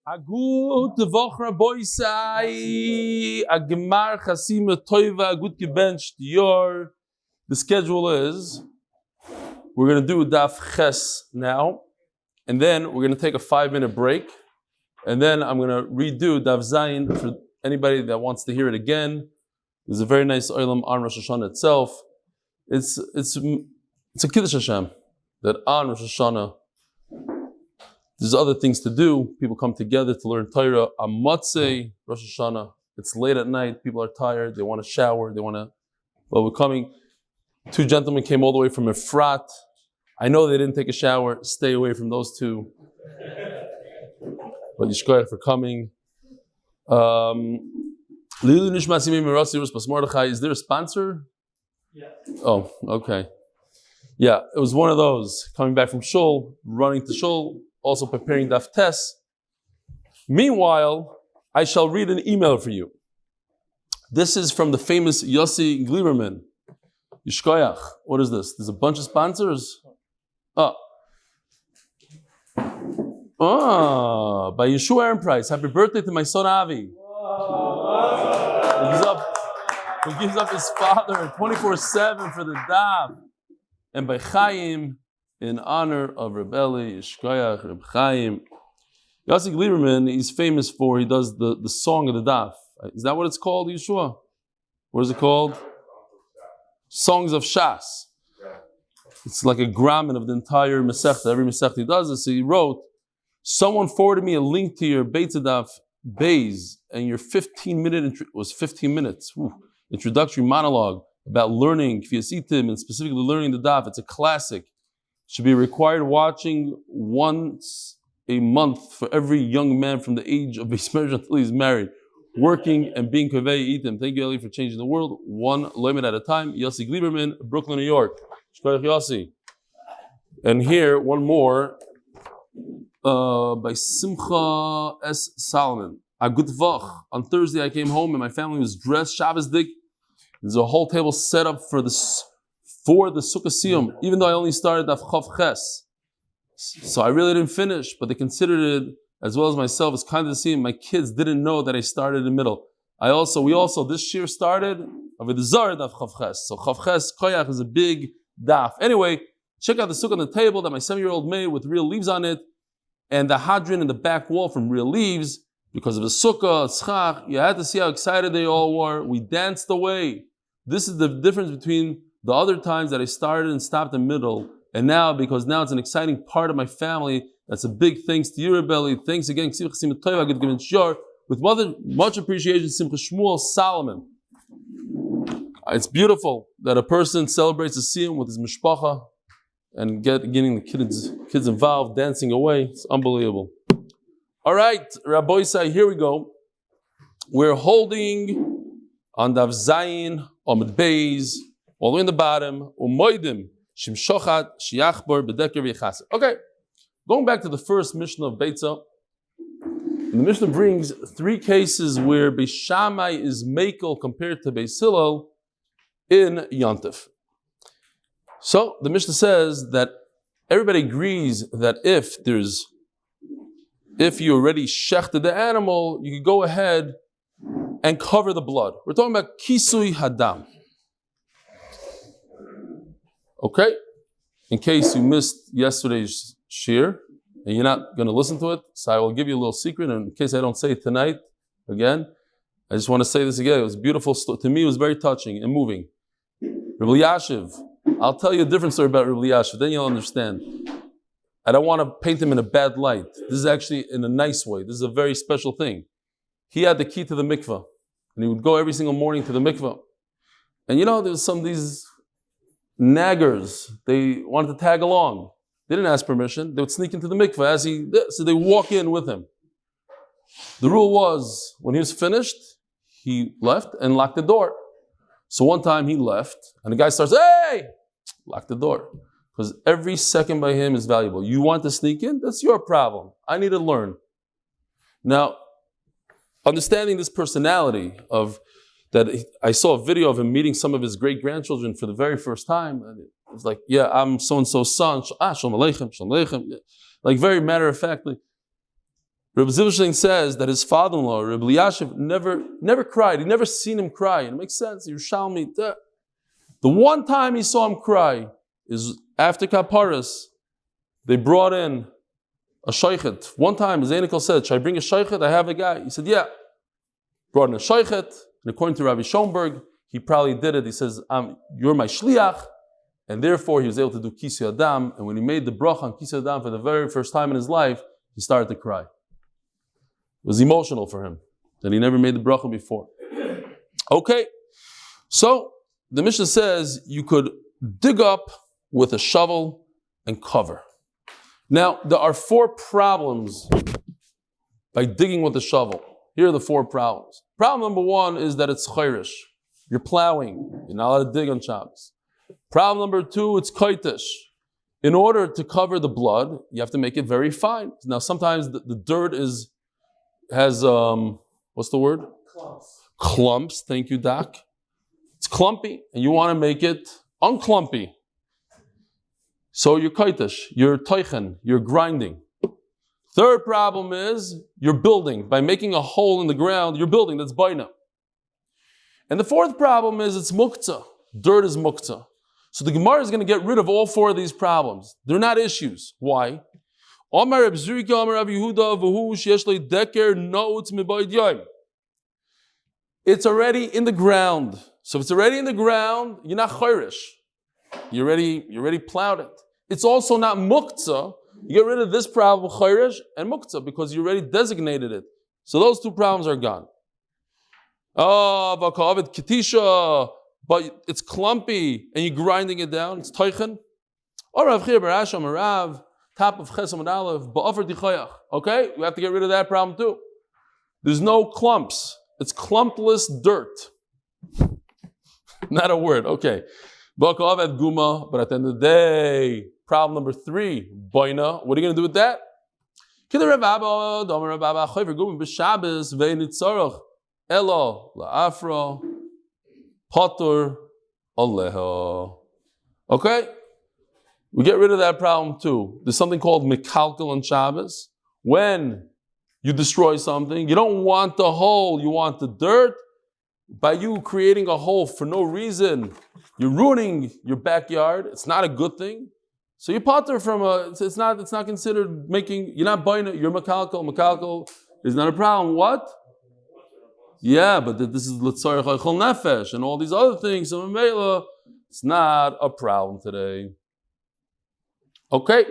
Agud voch Beitzah, a gemar chasima toiva, gut gebencht yor. The schedule is, we're going to do Daf Ches now, and then we're going to take a 5-minute break, and then I'm going to redo Daf Zayin for anybody that wants to hear it again. There's a very nice oilam on Rosh Hashanah itself. It's a Kiddush Hashem that on Rosh Hashanah there's other things to do. People come together to learn Torah. On Motzei, Rosh Hashanah, it's late at night. People are tired. They want to shower. Well, we're coming. 2 gentlemen came all the way from Efrat. I know they didn't take a shower. Stay away from those two. But Yishkoyach for coming. Is there a sponsor? Yeah. Oh, okay. Yeah, it was one of those. Coming back from Shul, running to Shul, also preparing Daf Tes. Meanwhile, I shall read an email for you. This is from the famous Yossi Gleiberman. Yishkoyach. What is this? There's a bunch of sponsors? By Yehoshua Ehrenpreis. Happy birthday to my son Avi. Who gives up his father 24/7 for the Daf. And by Chaim, in honor of Reb Eli, Yishkoyach, Reb Chaim. Yossi Gleiberman, he's famous for, he does the song of the Daf. Is that what it's called, Yeshua? What is it called? Songs of Shas. It's like a grammar of the entire Masechta. Every Masechta he does this. So he wrote, someone forwarded me a link to your Beitzah Daf Beis, and your 15 minutes introductory monologue about learning Refuas and Yeshuos and specifically learning the Daf. It's a classic. Should be required watching once a month for every young man from the age of Beis Marriage until he's married, working and being Kavei Itim. Thank you, Eli, for changing the world one limit at a time. Yossi Gleiberman, Brooklyn, New York. Shkoyach Yossi. And here, one more by Simcha S. Solomon. A good voch. On Thursday, I came home and my family was dressed Shabbos dik. There's a whole table set up for the Sukkah Siyum, even though I only started Daf Chav Ches. So I really didn't finish, but they considered it, as well as myself, as kind of to see. My kids didn't know that I started in the middle. We also this year started with the Zar Daf Chav Ches. So Chav Ches Koyach is a big daf. Anyway, check out the sukkah on the table that my 7-year-old made with real leaves on it, and the hadrin in the back wall from real leaves because of the sukkah, tzchach. You had to see how excited they all were. We danced away. This is the difference between the other times that I started and stopped in the middle, and now, because now it's an exciting part of my family. That's a big thanks to you, Reb Eli. Thanks again, with much appreciation, Simcha Shmuel Solomon. It's beautiful that a person celebrates a siyum with his mishpacha and getting the kids involved, dancing away. It's unbelievable. All right, Rabbi Isai, here we go. We're holding on Daf Zayin, Amud Beis, all the way in the bottom. Umoidim shimshochat shiachbor bedeker v'yichaser. Okay, going back to the first Mishnah of Beitzah. The Mishnah brings 3 cases where Beis Shammai is mekel compared to Beis Hillel in Yontif. So the Mishnah says that everybody agrees that if you already shechted the animal, you can go ahead and cover the blood. We're talking about kisui hadam. Okay? In case you missed yesterday's shir, and you're not going to listen to it, so I will give you a little secret, and in case I don't say it tonight, again, I just want to say this again. It was beautiful. To me, it was very touching and moving. Reb Elyashiv, I'll tell you a different story about Reb Elyashiv, then you'll understand. I don't want to paint him in a bad light. This is actually in a nice way. This is a very special thing. He had the key to the mikveh, and he would go every single morning to the mikveh. And there's some of these naggers, they wanted to tag along. They didn't ask permission. They would sneak into the mikveh so they walk in with him. The rule was, when he was finished, he left and locked the door. So one time he left, and the guy starts, hey! Lock the door. Because every second by him is valuable. You want to sneak in? That's your problem. I need to learn. Now, understanding this personality I saw a video of him meeting some of his great-grandchildren for the very first time. And it was like, yeah, I'm so-and-so's son. Shalom Aleichem, Shalom Aleichem. Like very matter-of-factly. Reb Zivshin says that his father-in-law, Reb Eliashiv, never cried. He never seen him cry. And it makes sense. Yerushalmi. The one time he saw him cry is after Kaparas. They brought in a shaykhet. One time, Zainikel said, "Should I bring a shaykhet? I have a guy." He said, "Yeah." Brought in a shaykhet. And according to Rabbi Schoenberg, he probably did it. He says, "You're my shliach." And therefore, he was able to do Kisei Adam. And when he made the bracha on Kisei Adam for the very first time in his life, he started to cry. It was emotional for him that he never made the bracha before. Okay, so the Mishnah says you could dig up with a shovel and cover. Now, there are 4 problems by digging with a shovel. Here are the 4 problems. Problem number 1 is that it's chayrish. You're plowing. You're not allowed to dig on Shabbos. Problem number 2, it's kaitish. In order to cover the blood, you have to make it very fine. Now, sometimes the dirt has what's the word? Clumps. Thank you, Doc. It's clumpy, and you want to make it unclumpy. So you're kaitish, you're toichen, you're grinding. Third problem is you're building. By making a hole in the ground, you're building. That's baina. And the fourth problem is it's muktzah. Dirt is muktzah. So the Gemara is going to get rid of all 4 of these problems. They're not issues. Why? It's already in the ground. So if it's already in the ground, you're not chayrish. You already plowed it. It's also not muktzah. You get rid of this problem, chayrish and muktzah, because you already designated it. So those 2 problems are gone. V'ka'avet ketisha, but it's clumpy and you're grinding it down. It's toichen. Or Rav Chia Barasham Rav, top of Ches Amud Aleph, ba'afer dichayach. Okay, we have to get rid of that problem too. There's no clumps. It's clumpless dirt. Not a word. Okay. V'ka'avet guma, but at the end of the day, problem number 3, boina. What are you going to do with that? Kidder Rav Abba, Domer Rav Abba, Chayver guma b'Shabbos ve'nitzarach elo la'afra patur aleha. Okay? We get rid of that problem too. There's something called mikalkel on Shabbos. When you destroy something, you don't want the hole, you want the dirt. By you creating a hole for no reason, you're ruining your backyard. It's not a good thing. So you patur from it's not considered making, you're not buying it, you're makalkel. Makalkel is not a problem. What? Yeah, but this is l'tzarech ha'chol nefesh and all these other things. So Mela, it's not a problem today. Okay.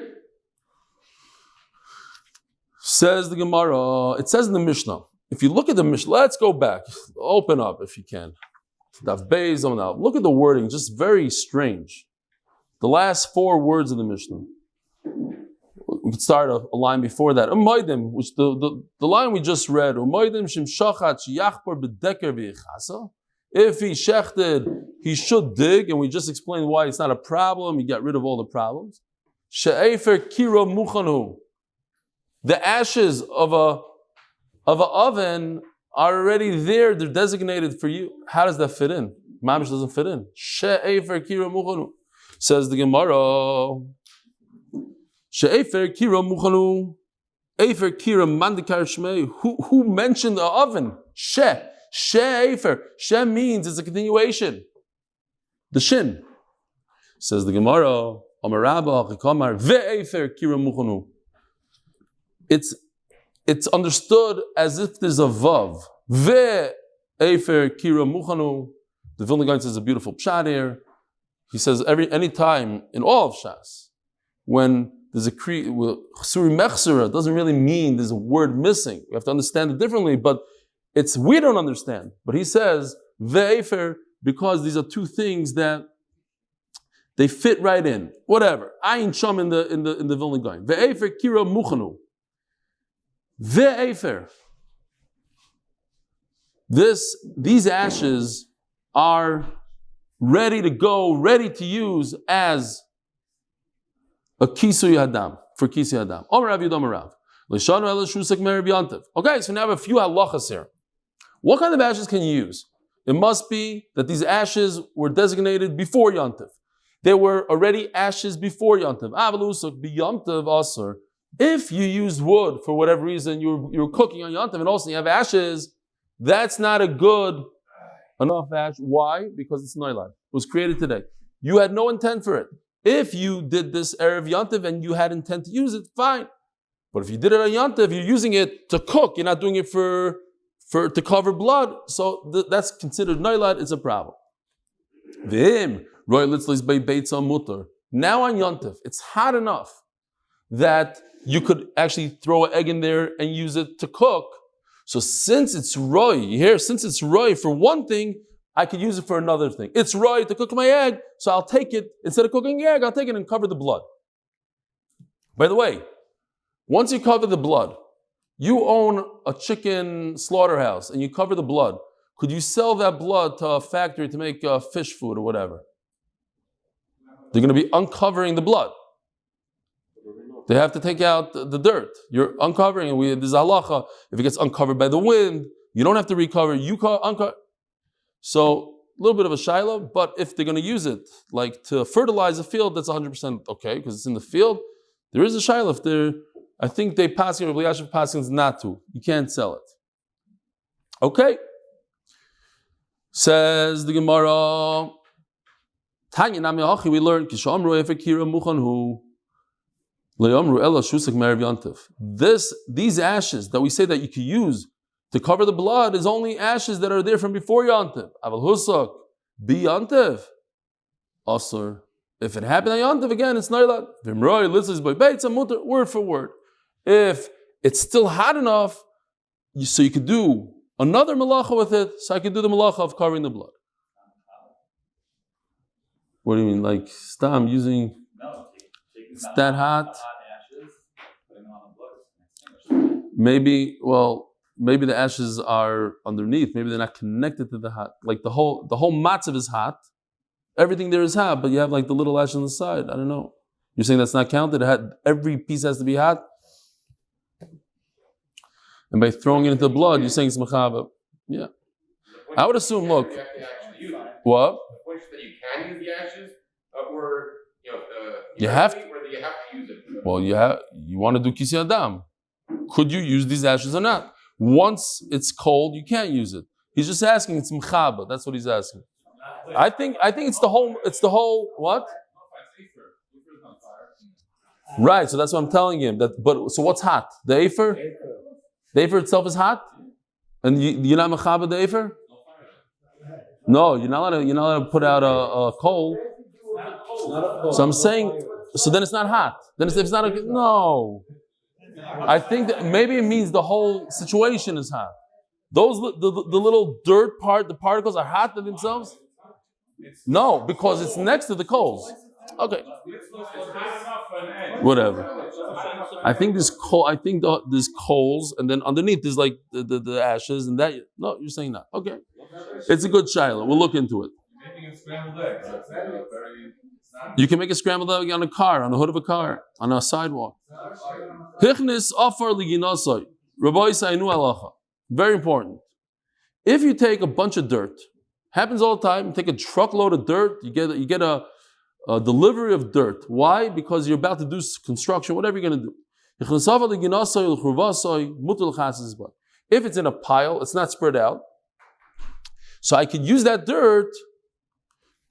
Says the Gemara. It says in the Mishnah. If you look at the Mishnah, let's go back. Open up if you can. Daf Beis on out. Look at the wording, just very strange. The last 4 words of the Mishnah. We could start a line before that. Umaydim, which the line we just read. Umaydim shim shachat sheyachpor b'deker v'yichasa. If he shechted, he should dig, and we just explained why it's not a problem. He got rid of all the problems. She'efer kira muchanu. The ashes of an oven are already there. They're designated for you. How does that fit in? Mamish doesn't fit in. She'efer kira muchanu. Says the Gemara. She'efer kira muchanu. Efer kira mandikar shmei. Who mentioned the oven? She'efer. She means it's a continuation. The shin. Says the Gemara. Amarabba chikamar ve'efer kira muchanu. It's understood as if there's a vav. Ve'efer kira muchanu. The Vilna Gaon says a beautiful pshat here. He says any time in all of Shas, when there's a chsuri mechsura, doesn't really mean there's a word missing. We have to understand it differently, but we don't understand. But he says ve'efer because these are 2 things that they fit right in. Whatever. Ayin sham in the Vilna Gaon. Ve'efer kira muchanu. Ve'efer. These ashes are ready to go, ready to use as a kisui hadam, for kisui hadam. Omer Rav Yudam Rav. L'shanu el shusek merib yantiv. Okay, so now I have a few halachas here. What kind of ashes can you use? It must be that these ashes were designated before yantiv. There were already ashes before yantiv. Avalusuk bi yantiv asur. If you used wood for whatever reason, you're cooking on Yontif and also you have ashes, that's not a good enough ash. Why? Because it's Noilad. It was created today. You had no intent for it. If you did this Erev Yontif and you had intent to use it, fine. But if you did it on Yontif, you're using it to cook. You're not doing it for to cover blood. So that's considered Noilad. It's a problem. V'im roy litzlis by Beitzah mutar. Now on Yontif, it's hot enough that you could actually throw an egg in there and use it to cook. So since it's roy, you hear, since it's roy for one thing, I could use it for another thing. It's roy to cook my egg, so I'll take it, instead of cooking the egg, I'll take it and cover the blood. By the way, once you cover the blood, you own a chicken slaughterhouse and you cover the blood. Could you sell that blood to a factory to make fish food or whatever? They're going to be uncovering the blood. They have to take out the dirt. You're uncovering, and there's halacha. If it gets uncovered by the wind, you don't have to recover. You uncover. So a little bit of a shiloh, but if they're going to use it like to fertilize a field, that's 100% okay because it's in the field. There is a shiloh. If they're, I think they pass it. Reb Eli passes not to. You can't sell it. Okay. Says the Gemara. Tanya nami hachi. We learned kishamru efekira muchanhu. These ashes that we say that you can use to cover the blood is only ashes that are there from before Yontif. Aval husak be Yontif. Asur. If it happened on Yontif again, it's Noilad. V'mroi litzlis by Beitzah mutar, word for word. If it's still hot enough, so you could do another malacha with it, so I could do the malacha of covering the blood. What do you mean? Like stam using? It's that hot. Maybe the ashes are underneath. Maybe they're not connected to the hot. Like the whole matzav is hot. Everything there is hot, but you have like the little ash on the side. I don't know. You're saying that's not counted? Every piece has to be hot? And by throwing it into the blood, you're saying it's mechava. Yeah. I would assume, look. What? The point is that you can use the ashes, or you have to. Whether you have to use it. Well, you want to do kisi adam. Could you use these ashes or not? Once it's cold, you can't use it. He's just asking, it's mechaba. That's what he's asking. I think it's the whole what? Right, so that's what I'm telling him. So what's hot? The afer? The afer itself is hot? And you're not mechaba the afer? No, you're not allowed to put out a coal. So I'm saying, so then it's not hot. Then it's not no. I think that maybe it means the whole situation is hot. Those the little dirt part, the particles are hot to themselves. No, because it's next to the coals. Okay. Whatever. I think there's there's coals, and then underneath there's like the ashes, and that. No, you're saying that. Okay. It's a good shiloh. We'll look into it. You can make a scrambled egg on a car, on the hood of a car, on a sidewalk. Very important. If you take a bunch of dirt, happens all the time, you take a truckload of dirt, you get a delivery of dirt. Why? Because you're about to do construction, whatever you're going to do. If it's in a pile, it's not spread out. So I could use that dirt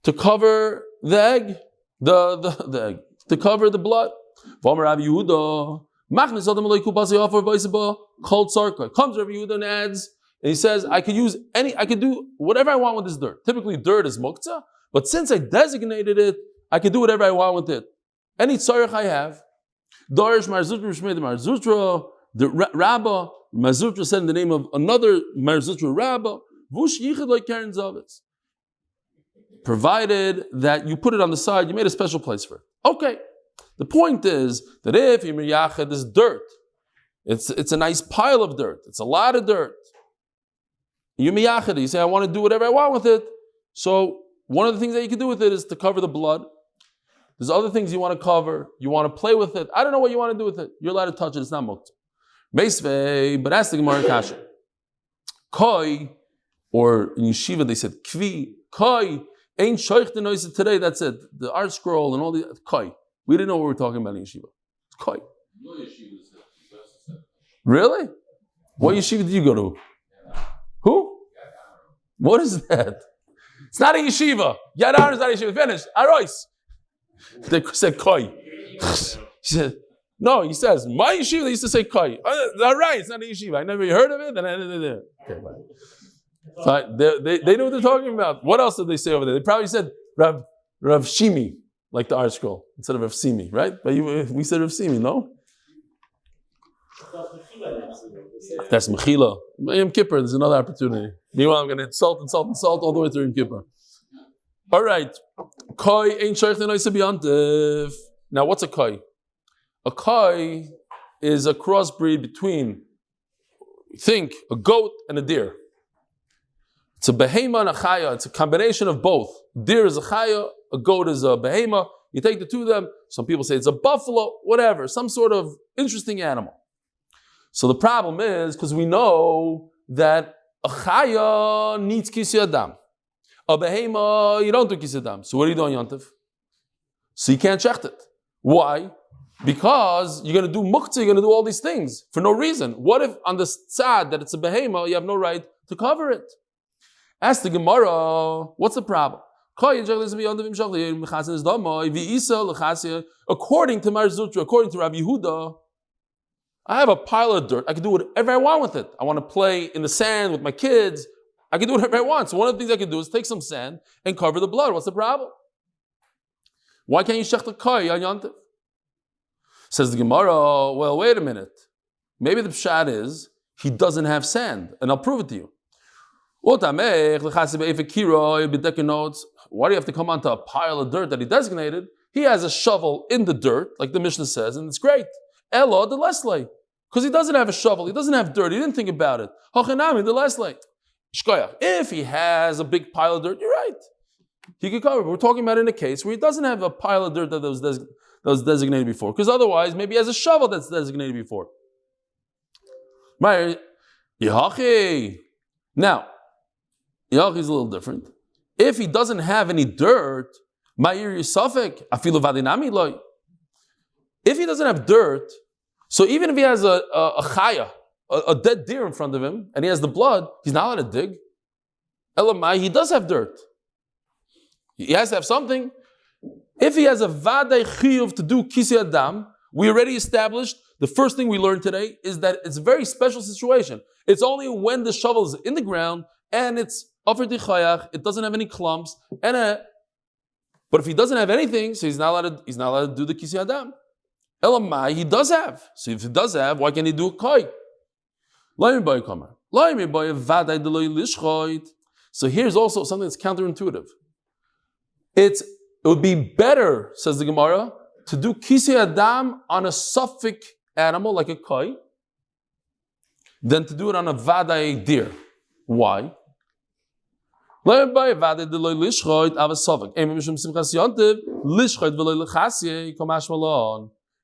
to cover the egg, the egg, to cover the blood. Comes Rabbi Yehuda and adds, and he says, I could do whatever I want with this dirt. Typically dirt is muktzah, but since I designated it, I can do whatever I want with it. Any tzarech I have. Darish Marzutra Shmei Marzutra, the Rabbah, Marzutra said in the name of another Marzutra Rabbah, Vush Yichid like Karen Zavitz. Provided that you put it on the side, you made a special place for it. Okay. The point is that if you miyached this dirt, it's a nice pile of dirt. It's a lot of dirt. You miyached it. You say, I want to do whatever I want with it. So one of the things that you can do with it is to cover the blood. There's other things you want to cover. You want to play with it. I don't know what you want to do with it. You're allowed to touch it. It's not muktzah. Meisvei, but ask the Gemara Kasha. Koi, or in yeshiva they said kvi. Koi, ain't shoich the noise today. That's it. The art scroll and all the koi. We didn't know what we were talking about in yeshiva. It's koi. Really? What yeshiva did you go to? Who? What is that? It's not a yeshiva. Yad Aaron is not a yeshiva. Finished. Arois. They said koi. He said, no, he says, my yeshiva, they used to say koi. All right, it's not a yeshiva. I never heard of it. Okay, bye. Fine. They know what they're talking about. What else did they say over there? They probably said Rav Shimi, like the art scroll, instead of Rav Simi, right? But we said Rav Simi, no? That's Mechila. Yom Kippur, there's another opportunity. Meanwhile, I'm going to insult all the way through Yom Kippur. All right. Koi ain't shaykh l'noisa b'yantiv. Now, what's a koi? A koi is a crossbreed between, think, a goat and a deer. It's a behema and a chaya. It's a combination of both. Deer is a chaya, a goat is a behema. You take the two of them. Some people say it's a buffalo, whatever, some sort of interesting animal. So the problem is, because we know that a chaya needs kisei adam. A behema, you don't do kisei adam. So what do you do on Yontif? So you can't shecht it. Why? Because you're going to do muktzah, you're going to do all these things for no reason. What if on the tzad that it's a behema, you have no right to cover it? Ask the Gemara, what's the problem? According to Mar Zutra, according to Rabbi Yehuda, I have a pile of dirt. I can do whatever I want with it. I want to play in the sand with my kids. I can do whatever I want. So one of the things I can do is take some sand and cover the blood. What's the problem? Why can't you shech the koi on Yontif? Says the Gemara, well, wait a minute. Maybe the pshat is he doesn't have sand, and I'll prove it to you. Why do you have to come onto a pile of dirt that he designated? He has a shovel in the dirt, like the Mishnah says, and it's great. Elo the Leslie. Because he doesn't have a shovel, he doesn't have dirt, he didn't think about it. Hochanami the Leslie. If he has a big pile of dirt, you're right. He could cover it. We're talking about in a case where he doesn't have a pile of dirt that was designated before. Because otherwise, maybe he has a shovel that's designated before. Now, Yehoshua is a little different. If he doesn't have any dirt, if he doesn't have dirt, so even if he has a chaya, a dead deer in front of him, and he has the blood, he's not allowed to dig. Elamai, he does have dirt. He has to have something. If he has a vaday chiyuv to do kisei adam, we already established, the first thing we learned today is that it's a very special situation. It's only when the shovel is in the ground, and it's offer dichayach, it doesn't have any clumps, but if he doesn't have anything, so he's not allowed to do the kisei adam. Elamai, he does have. So if he does have, why can't he do a koi? So here's also something that's counterintuitive. It would be better, says the Gemara, to do kisei adam on a suffix animal like a koi than to do it on a vadai deer. Why?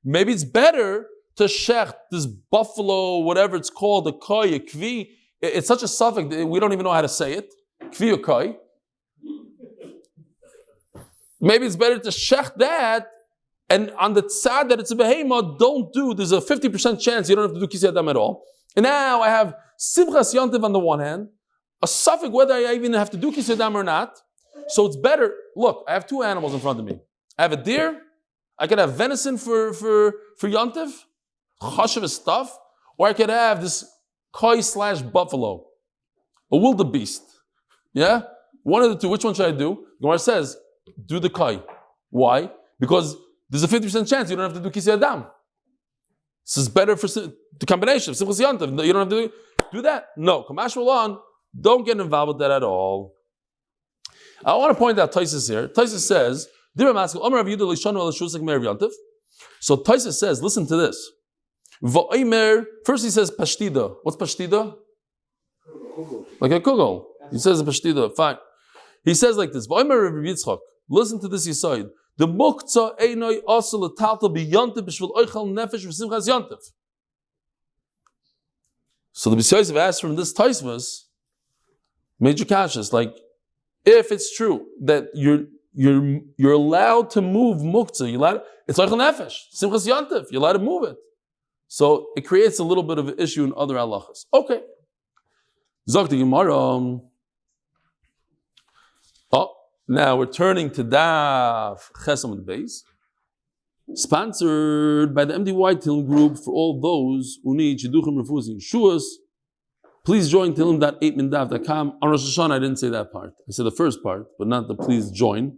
Maybe it's better to shech this buffalo, whatever it's called, a koi, a kvi. It's such a suffix that we don't even know how to say it. Kvi or koi. Maybe it's better to shech that, and on the tzad that it's a behema, there's a 50% chance you don't have to do kisei adam at all. And now I have simchas yontiv on the one hand, a suffix whether I even have to do kisei adam or not. So it's better. Look, I have two animals in front of me. I have a deer. I could have venison for yontiv, chashav stuff, or I could have this koi / buffalo, a wildebeest. Yeah, one of the two. Which one should I do? Gemara says, do the koi. Why? Because there's a 50% chance you don't have to do kisei adam. This is better for the combination of simchas yontiv. You don't have to do that. No, kamash on. Don't get involved with that at all. I want to point out Taisus here. Taisus says, so Taisus says, listen to this. First he says pashtida. What's pashtida? Like a kugel. He says pashtida. Fine. He says like this. Listen to this Yisayid. The muktzah einoi asel talta biyantiv b'shvil oichal nefesh v'simchas yantiv. So the B'sayis asked from this Taisvus, major kashas, like, if it's true that you're allowed to move muktzah, it's oichal nefesh, simchas yantiv, you're allowed to move it. So it creates a little bit of an issue in other halachas. Okay. Zok the Gemara. Now we're turning to Daf Amud Beis, sponsored by the MDY Tehillim group for all those who need Shidduchim, Refuas and Yeshuos. Please join Tehillim.8mindaf.com. On Rosh Hashanah, I didn't say that part. I said the first part, but not the please join.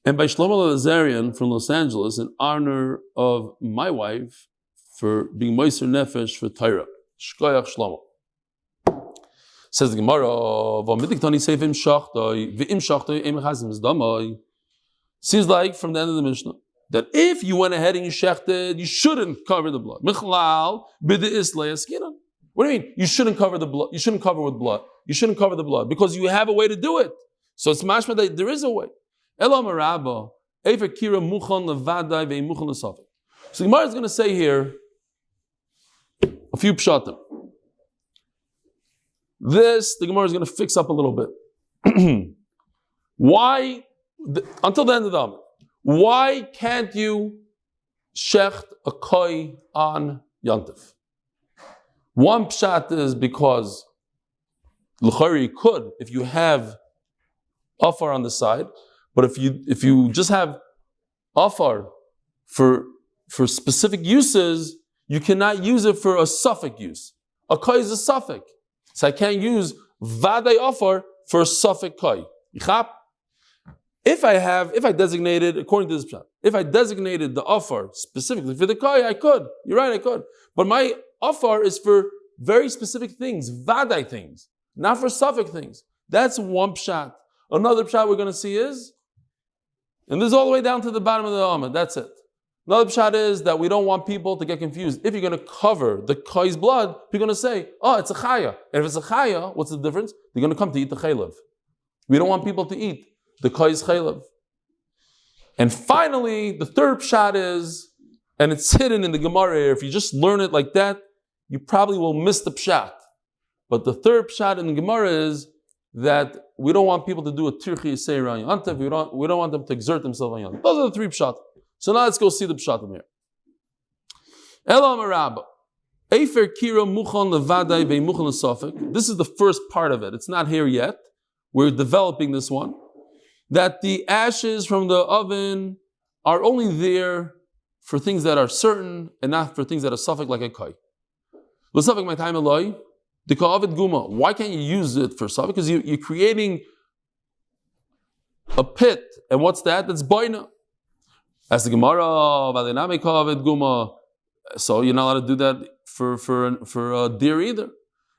And by Shlomo Lalezarian from Los Angeles in honor of my wife for being Moiser Nefesh for Torah. Shkoyach Shlomo. Says the Gemara, seems like from the end of the Mishnah that if you went ahead and you shechted, you shouldn't cover the blood. What do you mean? You shouldn't cover the blood. You shouldn't cover with blood. You shouldn't cover the blood because you have a way to do it. So it's mashma that there is a way. So the Gemara is going to say here a few pshatim. This, the Gemara is going to fix up a little bit. Why, until the end of the Amud, why can't you shecht a koi on Yantif? One pshat is because l'chari you could, if you have afar on the side, but if you just have afar for specific uses, you cannot use it for a suffix use. A koi is a suffix. So I can't use vaday offer for a suffix koi. If I designated, according to this pshat, if I designated the offer specifically for the koi, I could. You're right, I could. But my offer is for very specific things, vaday things, not for suffix things. That's one pshat. Another pshat we're going to see is, and this is all the way down to the bottom of the Amud, that's it. Another pshat is that we don't want people to get confused. If you're going to cover the koi's blood, you're going to say, oh, it's a chaya. And if it's a chaya, what's the difference? They're going to come to eat the chaylev. We don't want people to eat the koi's chaylev. And finally, the third pshat is, and it's hidden in the Gemara, if you just learn it like that, you probably will miss the pshat. But the third pshat in the Gemara is that we don't want people to do a tirchi yisei on Yantav. We don't want them to exert themselves on Yantav. Those are the three pshat. So now let's go see the pshatim here. Elam Arabah. Efer kira muchan levadai ve'muchan l'safek. This is the first part of it. It's not here yet. We're developing this one. That the ashes from the oven are only there for things that are certain and not for things that are safek like a kai. L'safek my time Eloi. The ka'avid guma. Why can't you use it for safek? Because you're creating a pit. And what's that? That's baina. As the Gemara, so you're not allowed to do that for a deer either.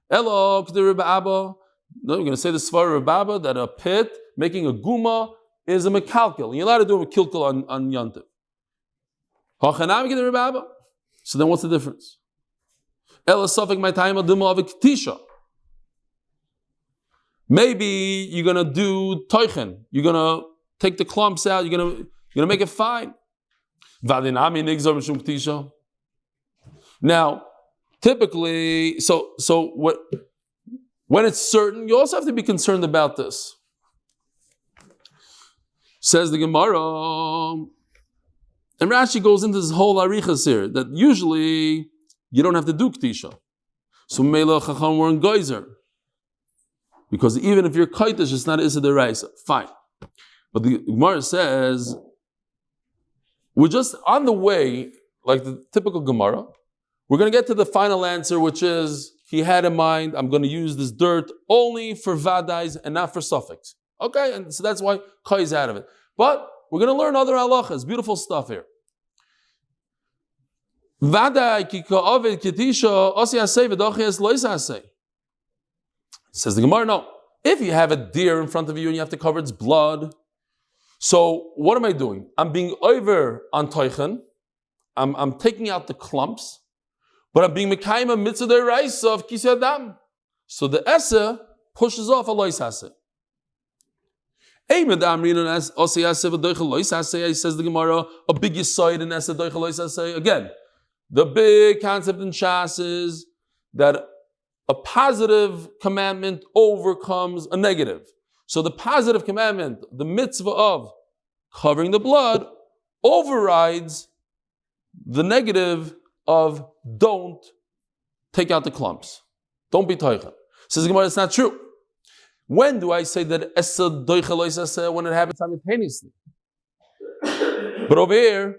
Elo, no, you're going to say the Svar Reb Abba that a pit making a guma is a mekalkel. You're allowed to do a kilkel on Yantiv. So then what's the difference? Elo safek my time aduma of a ketisha. Maybe you're going to do toichen. You're going to take the clumps out. You're going to make it fine. Now, typically, so what? When it's certain, you also have to be concerned about this. Says the Gemara, and Rashi goes into this whole arichas here that usually you don't have to do ktisha. So Mela Chacham were in geyser because even if you're kaitish, it's not issa deraisa. Fine, but the Gemara says, we're just on the way, like the typical Gemara. We're going to get to the final answer, which is, he had in mind, I'm going to use this dirt only for vadais and not for suffix. Okay, and so that's why kai is out of it. But we're going to learn other halachas, beautiful stuff here. Vadai ki ka'avid ketisha osi asei v'dochias lois asei. Says the Gemara, no. If you have a deer in front of you and you have to cover its blood, so what am I doing? I'm being over on toichen. I'm taking out the clumps, but I'm being mekayim a mitzvah deraisa of kisei adam. So the essa pushes off a lois haseh. Says the Gemara, a big yisoid in essa doicha lois haseh. Again, the big concept in Shas is that a positive commandment overcomes a negative. So the positive commandment, the mitzvah of covering the blood, overrides the negative of don't take out the clumps. Don't be toicha. Says the Gemara, it's not true. When do I say that esa doicha lo yisaseh? When it happens simultaneously. But over here,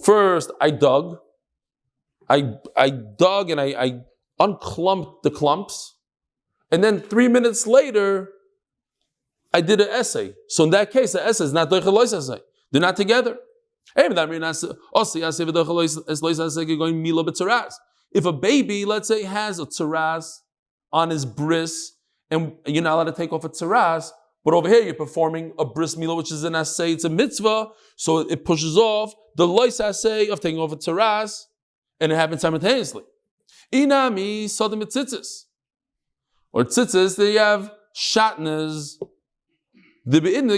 first I dug and I unclumped the clumps, and then 3 minutes later, I did an essay. So in that case, the essay is not doicha lo yisaseh. They're not together. If a baby, let's say, has a tzaras on his bris, and you're not allowed to take off a tzaras, but over here you're performing a bris milah, which is an assay, it's a mitzvah, so it pushes off the lois assay of taking off a tzaras, and it happens simultaneously. Inami sodim tzitzis. Or tzitzis, they have shatnas. When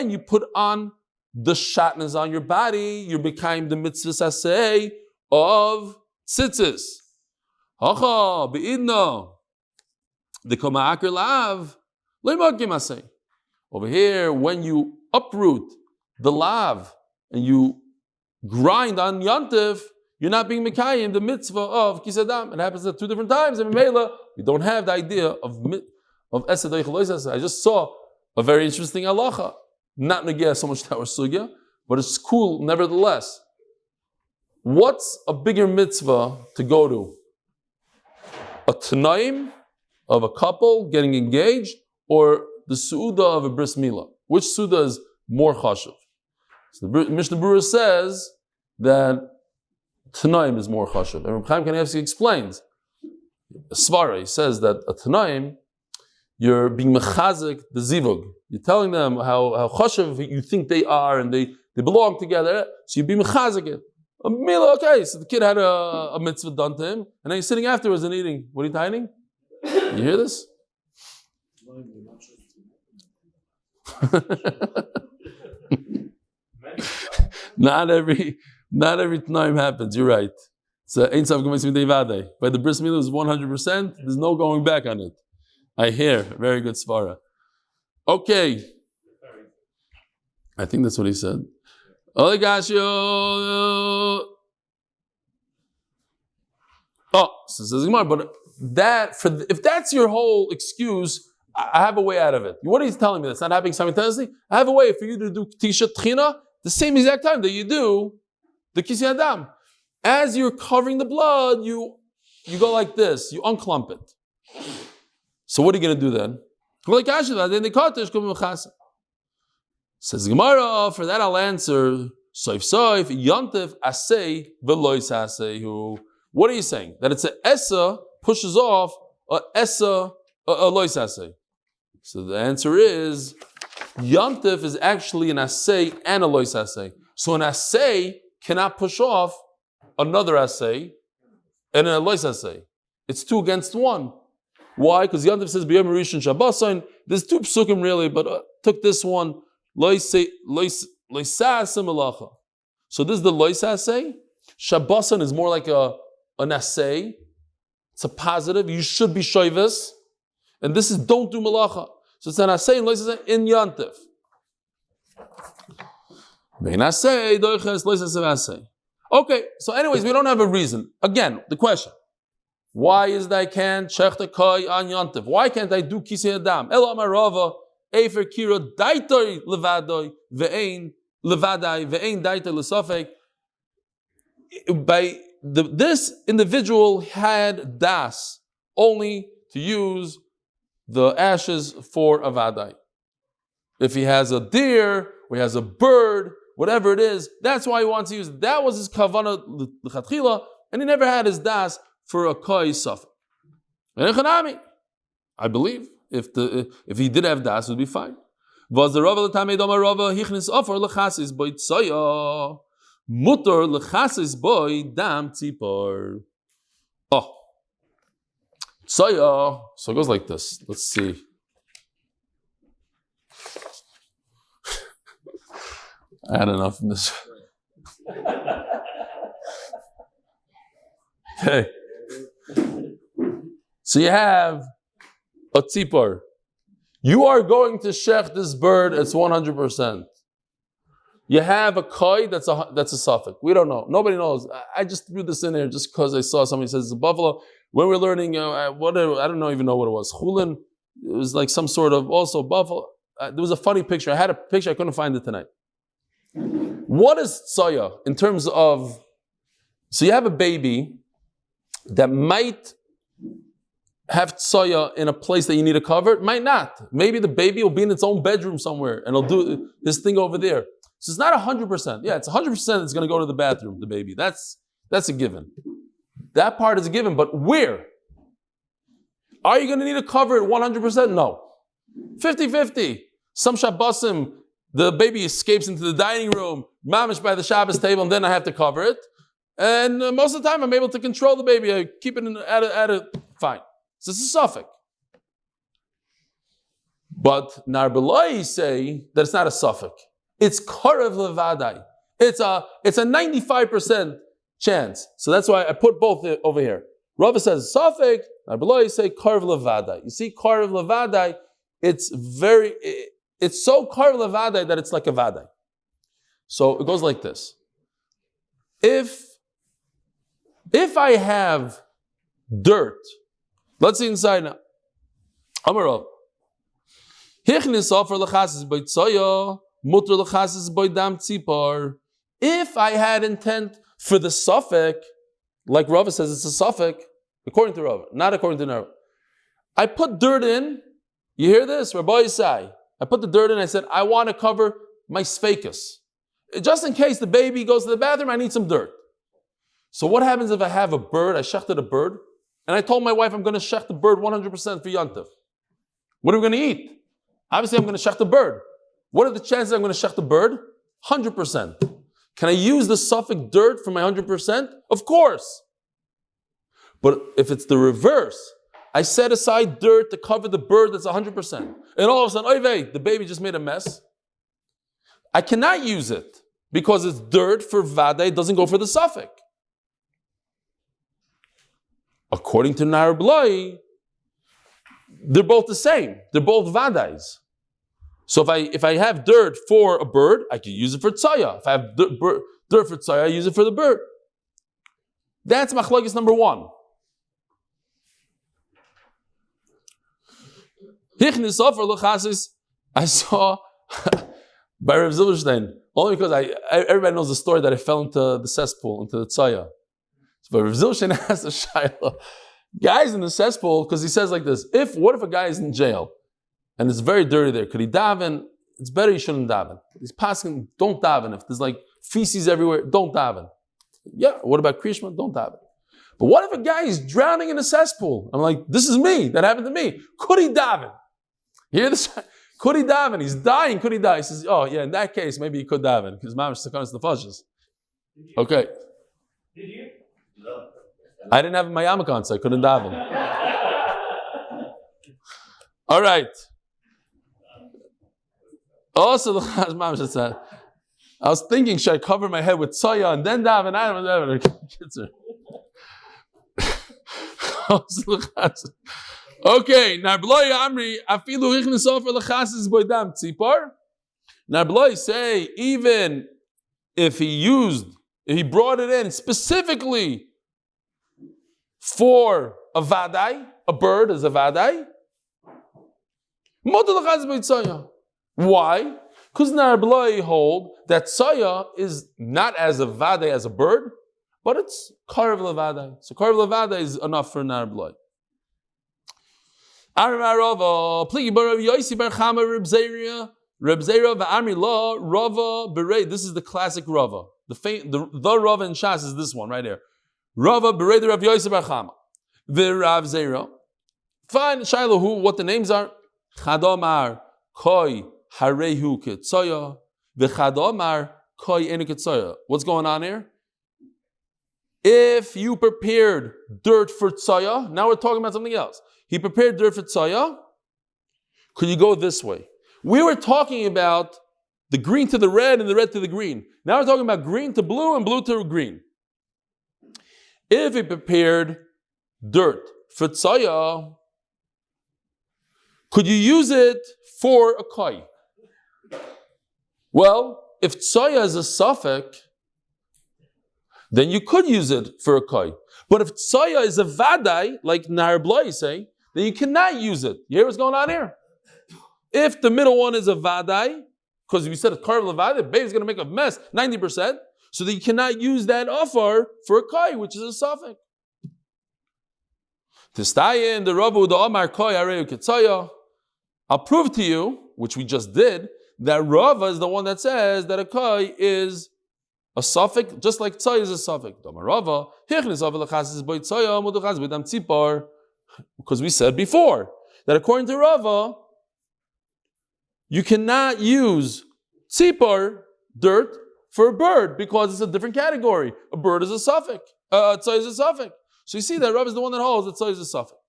you put on the shatnas on your body, you become the mitzvah assay of tzitzis. Hacha beidno the koma'akir lav leimagim assay. Over here, when you uproot the lav and you grind on yantif, you're not being mekayim the mitzvah of kisadam. It happens at 2 different times. And Mela, we don't have the idea of esed doicha. I just saw a very interesting halacha. Not negeh so much that we're sugya, but it's cool nevertheless. What's a bigger mitzvah to go to? A tanaim of a couple getting engaged, or the su'udah of a bris milah? Which su'udah is more chashuv? So the Mishnah Berurah says that tanaim is more chashuv. And Chaim explains, Svara, he says that a tanaim, you're being mechazik the zivug. You're telling them how chashuv you think they are, and they belong together. So you be mechazik it. A milah, okay. So the kid had a mitzvah done to him, and then he's sitting afterwards and eating. What are you hiding? You hear this? Not every time happens. You're right. So by the bris milah is 100%. There's no going back on it. I hear. Very good svara. Okay. I think that's what he said. Oh, so says Gemara, but if that's your whole excuse, I have a way out of it. What he's telling me, that's not happening simultaneously. I have a way for you to do tisha tchina the same exact time that you do the kisi adam. As you're covering the blood, you go like this, you unclump it. So what are you going to do then? Says Gemara, for that I'll answer, soif, yantif, asay, velois asehu. What are you saying? That it's a essa pushes off a essa, a lois asay. So the answer is, yantif is actually an asay and a lois asay. So an asay cannot push off another asay and a lois asay. It's 2 against 1. Why? Because yantif says, b'yom rishon shabbason. There's 2 psukim really, but took this one. So this is the lois asay. Shabbasan is more like an asay. It's a positive. You should be shoivas. And this is don't do malacha. So it's an asay and lois asay in yantif. Okay, so anyways, we don't have a reason. Again, the question. Why is that I can't chech the koi on yantif? Why can't I do kisei adam? Ela amarava. Efer kira daitoi levadoi ve'ein levadai ve'ein daitoi lesafek. By this individual had das only to use the ashes for a vadai. If he has a deer or he has a bird, whatever it is, that's why he wants to use it. That was his kavana l'chatchila, and he never had his das for a koi safek. I believe. If he did have das, it would be fine. Was the Rava l'tamei dama Rava hichnis offer lechasis boy tsoya mutor lechasis boy dam tzipor. Oh, tsoya. So it goes like this. Let's see. I had enough in this. Okay. So you have a tzipor. You are going to shech this bird, it's 100%. you have a koi that's a suffix. We don't know. Nobody knows. I just threw this in there just because I saw somebody says it's a buffalo. When we're learning, whatever, I don't even know what it was. Chulin, it was like some sort of also buffalo. There was a funny picture. I had a picture. I couldn't find it tonight. What is tsoya in terms of? So you have a baby that might have tsoya in a place that you need to cover. It might not. Maybe the baby will be in its own bedroom somewhere and it'll do this thing over there. So it's not 100%. Yeah, it's 100% it's going to go to the bathroom, the baby. That's a given. That part is a given, but where? Are you going to need to cover it 100%? No. 50-50. Some Shabbosim, the baby escapes into the dining room, mamish by the Shabbos table, and then I have to cover it. And most of the time I'm able to control the baby. I keep it at a fine. So it's a suffix. But Narbelai say that it's not a suffix. It's karev levadai. It's a 95% chance. So that's why I put both over here. Rava says suffix. Narbelai say karev levadai. You see, karev levadai. It's so karev levadai that it's like a vadai. So it goes like this. If I have dirt, let's see inside now. Amarov. If I had intent for the suffix, like Rava says it's a suffix, according to Rava, not according to Rava. I put dirt in, you hear this? Rabbi Yisai. I put the dirt in, I said, I want to cover my sphacus. Just in case the baby goes to the bathroom, I need some dirt. So what happens if I have a bird, I shechted a bird, and I told my wife I'm going to shech the bird 100% for Yontif? What are we going to eat? Obviously I'm going to shech the bird. What are the chances I'm going to shech the bird? 100%. Can I use the suffix dirt for my 100%? Of course. But if it's the reverse, I set aside dirt to cover the bird that's 100%. And all of a sudden, oy vey, the baby just made a mess. I cannot use it because it's dirt for vada, it doesn't go for the suffix. According to Nar Bloi, they're both the same. They're both vadais. So if I have dirt for a bird, I can use it for tzaya. If I have dirt for tzaya, I use it for the bird. That's machlokes number one. I saw by Reb Zilberstein, only because everybody knows the story that I fell into the cesspool, into the tzaya. But Reb Zilberstein asked a shayla, guys in the cesspool, because he says like this, what if a guy is in jail and it's very dirty there? Could he daven? It's better he shouldn't daven. He's passing, don't daven. If there's like feces everywhere, don't daven. Yeah, what about Krishma? Don't daven. But what if a guy is drowning in a cesspool? I'm like, this is me. That happened to me. Could he daven? You hear this? Could he daven? He's dying. Could he die? He says, oh yeah, in that case, maybe he could daven because mamash sakanas nefashos. Okay. Did you? I didn't have my yarmulke on, so I couldn't daven. All right. Also, the mamash said, I was thinking, should I cover my head with tzaya and then daven? I don't know. Okay, Narbloi Amri, Afilu Ichnesofer Lachasis Boydam Tzipar. Narbloi say, even if he brought it in specifically for a vadai, a bird is a vadai. Why? Because Narbloi hold that tzaya is not as a vadai as a bird, but it's karev levadai. So karev levadai is enough for Narbloi. Rava, pligi bar Yosi bar Chama Reb Zera v'Amri La Rava Berei. This is the classic Rava. The Rava in Shas is this one right here. Rava Berei the Rav Yosi bar Chama. The Rav Zera. Fine, Shiloh, what the names are? Chadomar Koi Harehu Ketzoya. V'Chadomar Koi Enu Ketzoya. What's going on here? If you prepared dirt for tzaya, now we're talking about something else. He prepared dirt for tzaya. Could you go this way? We were talking about the green to the red and the red to the green. Now we're talking about green to blue and blue to green. If he prepared dirt for tzaya, could you use it for a koi? Well, if tsoya is a suffix, then you could use it for a koi. But if tsoya is a vadai, like nar bloi say, then you cannot use it. You hear what's going on here? If the middle one is a vadai, because if you said a karv levadai, the baby's going to make a mess, 90%, so that you cannot use that afar for a koi, which is a suffix. Tistayin the Rabu the Omar koi areu ketzoya. I'll prove to you, which we just did, that Rava is the one that says that a koi is a suffix, just like tzoya is a suffix. Because we said before that according to Rava, you cannot use tzipor, dirt, for a bird because it's a different category. A bird is a suffix. Tzoya is a suffix. So you see that Rava is the one that holds that tzoya is a suffix.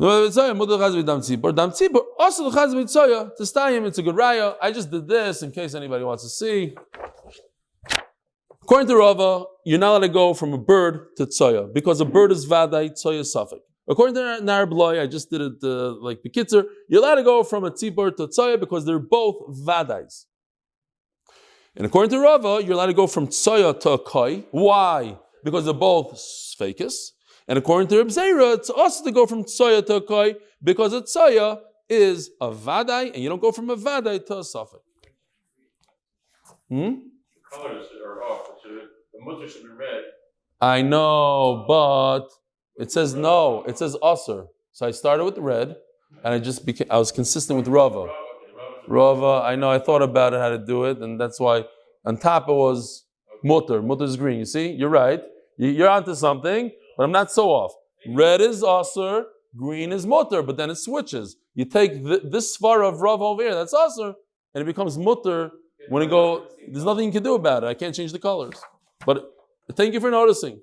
It's a good raya. I just did this in case anybody wants to see. According to Rava, you're not allowed to go from a bird to tzoya because a bird is vadai, tzoya is suffix. According to Nar Bloi, I just did it like Bekitzer, you're allowed to go from a tzibur to tzoya because they're both vadais. And according to Rava, you're allowed to go from tzoya to a koi. Why? Because they're both sfekis. And according to Reb Zera, it's also to go from tzoya to a koi because a tzoya is a vadai, and you don't go from a vadai to a suffix. Colors are off. The mutter should be red. I know, but it says no. It says usher. So I started with the red, and I was consistent with Rava. Rava, I know, I thought about it, how to do it, and that's why on top it was mutter. Mutter is green. You see? You're right. You're onto something, but I'm not so off. Red is usher, green is mutter, but then it switches. You take this svara of Rava over here, that's usher, and it becomes mutter. When you go, there's nothing you can do about it. I can't change the colors. But thank you for noticing.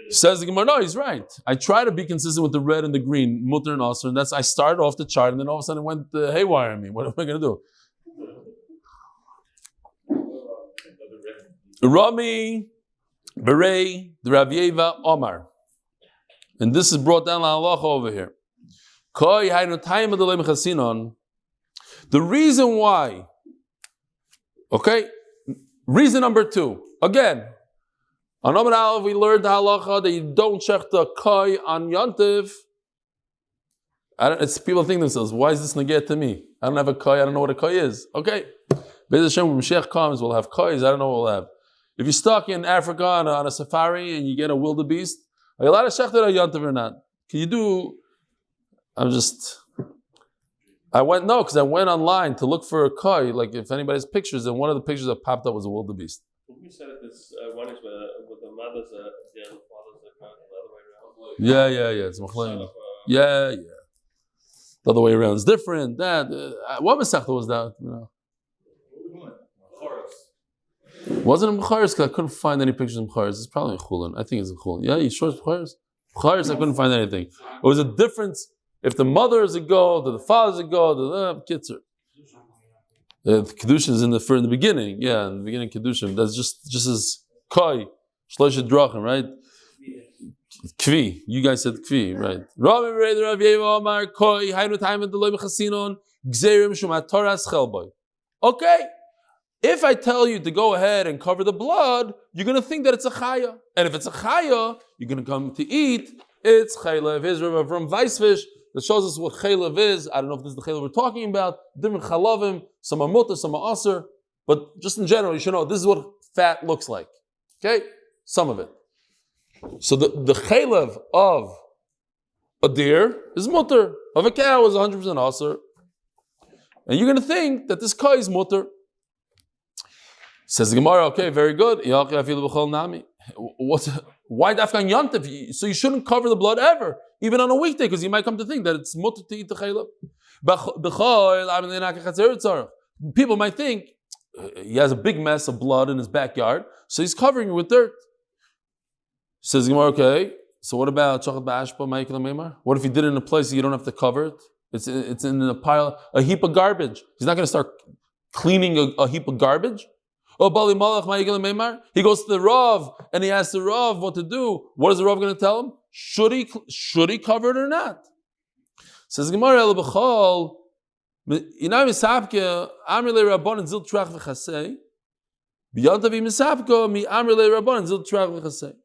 Says the Gemara, no, he's right. I try to be consistent with the red and the green, mutter and asr, and I started off the chart, and then all of a sudden it went haywire on me. What am I going to do? Rami, Berei, the Rav Yeva, Omar. And this is brought down halacha over here. Koi haynu tayim adolei mechasinon. The reason why, okay, reason number 2. Again, on Amud Aleph we learned the halacha that you don't check the koi on yontiv. It's people think themselves, why is this neged to me? I don't have a koi, I don't know what a koi is. Okay, Beitzah Hashem, when Mashiach comes, we'll have kois, I don't know what we'll have. If you're stuck in Africa on a safari and you get a wildebeest, are you allowed to check that on yontiv or not? Can you do, I went online to look for a koi, like if anybody has pictures, and one of the pictures that popped up was a wildebeest. You said it this one is with the mother's the father's account the other way around. Yeah. It's machlin. Yeah. The other way around is different. That what masechta was that? You know. Wasn't it Bucharis? Because I couldn't find any pictures of Bucharis. It's probably in Chulin. I think it's in Chulin. Yeah, you sure it's Bucharis? Bucharis, I couldn't find anything. It was a difference. If the mother is a gold, or the father is a gold, the kitzer. The kedushin is in the beginning. Yeah, in the beginning kedushin. That's just as koi, shlosh drachim, right? Kvi. You guys said kvi, right? Rabbi Rav Yeva Amar koi haynu tayim deloy mechasinon gzerim shumat toras chelboy. Okay, if I tell you to go ahead and cover the blood, you're going to think that it's a chaya, and if it's a chaya, you're going to come to eat. It's chaylev. Here's Rabbi from Weissfish that shows us what chaylev is. I don't know if this is the chaylev we're talking about. Different chalavim. Some are mutter, some are aser. But just in general, you should know this is what fat looks like. Okay? Some of it. So the chaylev of a deer is mutter. Of a cow is 100% aser. And you're going to think that this kai is mutter. Says the Gemara, okay, very good. Why dafkan yontif? So you shouldn't cover the blood ever, even on a weekday, because you might come to think that it's mutter to eat the chaylev. People might think he has a big mess of blood in his backyard, so he's covering it with dirt. Says Gemara, okay, so what about chachat ba'ashpa ma'ikla meimar? What if you did it in a place that you don't have to cover it? It's in a pile, a heap of garbage. He's not going to start cleaning a heap of garbage. Oh, Bali Malach ma'ikla meimar. He goes to the Rav and he asks the Rav what to do. What is the Rav going to tell him? Should he cover it or not? Says Gemara, El B'chol Inay misapke amrele rabbanon zil trach v'chasei. B'yantavi misapko mi amrele rabbanon zil trach v'chasei. At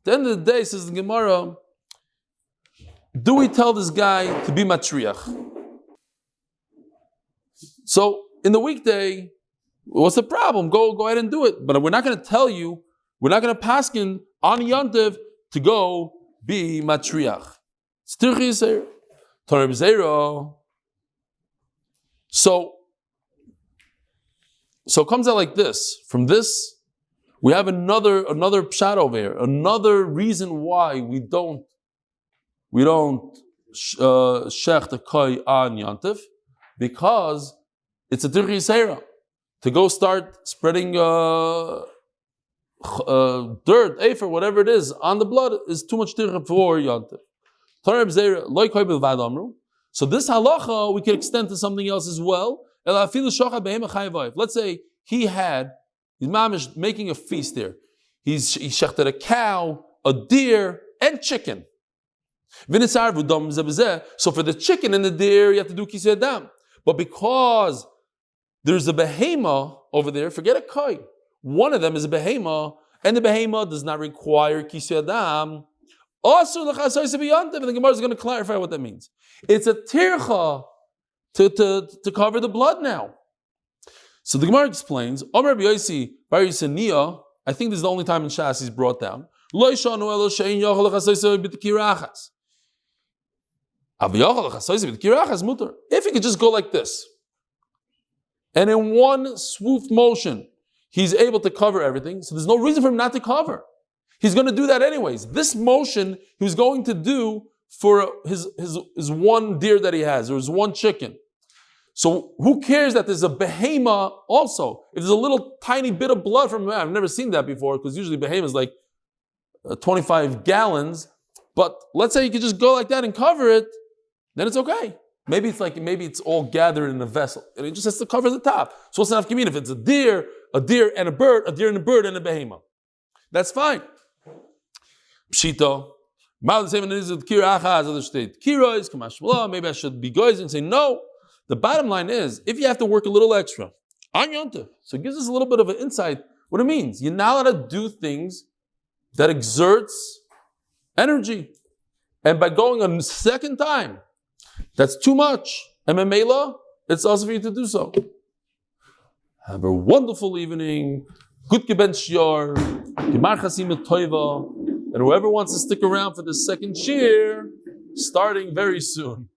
the end of the day, says the Gemara, do we tell this guy to be matriach? So in the weekday, what's the problem? Go ahead and do it. But we're not going to tell you. We're not going to paskin on Yontiv to go be matriach. So it comes out like this. From this, we have another pshat over here. Another reason why we don't shech the koi on Yontiv, because it's a tirchi seira. To go start spreading dirt, afer, whatever it is, on the blood is too much tircha for Yontiv. So this halacha we can extend to something else as well. Let's say he's mamish making a feast there. He shechted a cow, a deer, and chicken. So for the chicken and the deer, you have to do kisei adam. But because there's a behema over there, forget a kai. One of them is a behema, and the behema does not require kisei adam. Also, the Gemara is going to clarify what that means. It's a tircha to cover the blood now. So the Gemara explains, Omer B'yosi Bar Yisaniya, I think this is the only time in Shas he's brought down. If he could just go like this, and in one swoop motion, he's able to cover everything, so there's no reason for him not to cover. He's going to do that anyways. This motion he was going to do for his one deer that he has, or his one chicken. So who cares that there's a behema also? If there's a little tiny bit of blood from him, I've never seen that before, because usually behema is like 25 gallons. But let's say you could just go like that and cover it, then it's okay. Maybe it's all gathered in a vessel, and it just has to cover the top. So what's enough mean if it's a deer and a bird, a deer and a bird and a behema? That's fine. Pshito. Maybe I should be goys and say no. The bottom line is, if you have to work a little extra on Yontif, so it gives us a little bit of an insight what it means. You're not allowed to do things that exerts energy. And by going a second time, that's too much. And Memela, it's also for you to do so. Have a wonderful evening. Good geben shiur. Gemar chasim toiva. And whoever wants to stick around for the second cheer, starting very soon.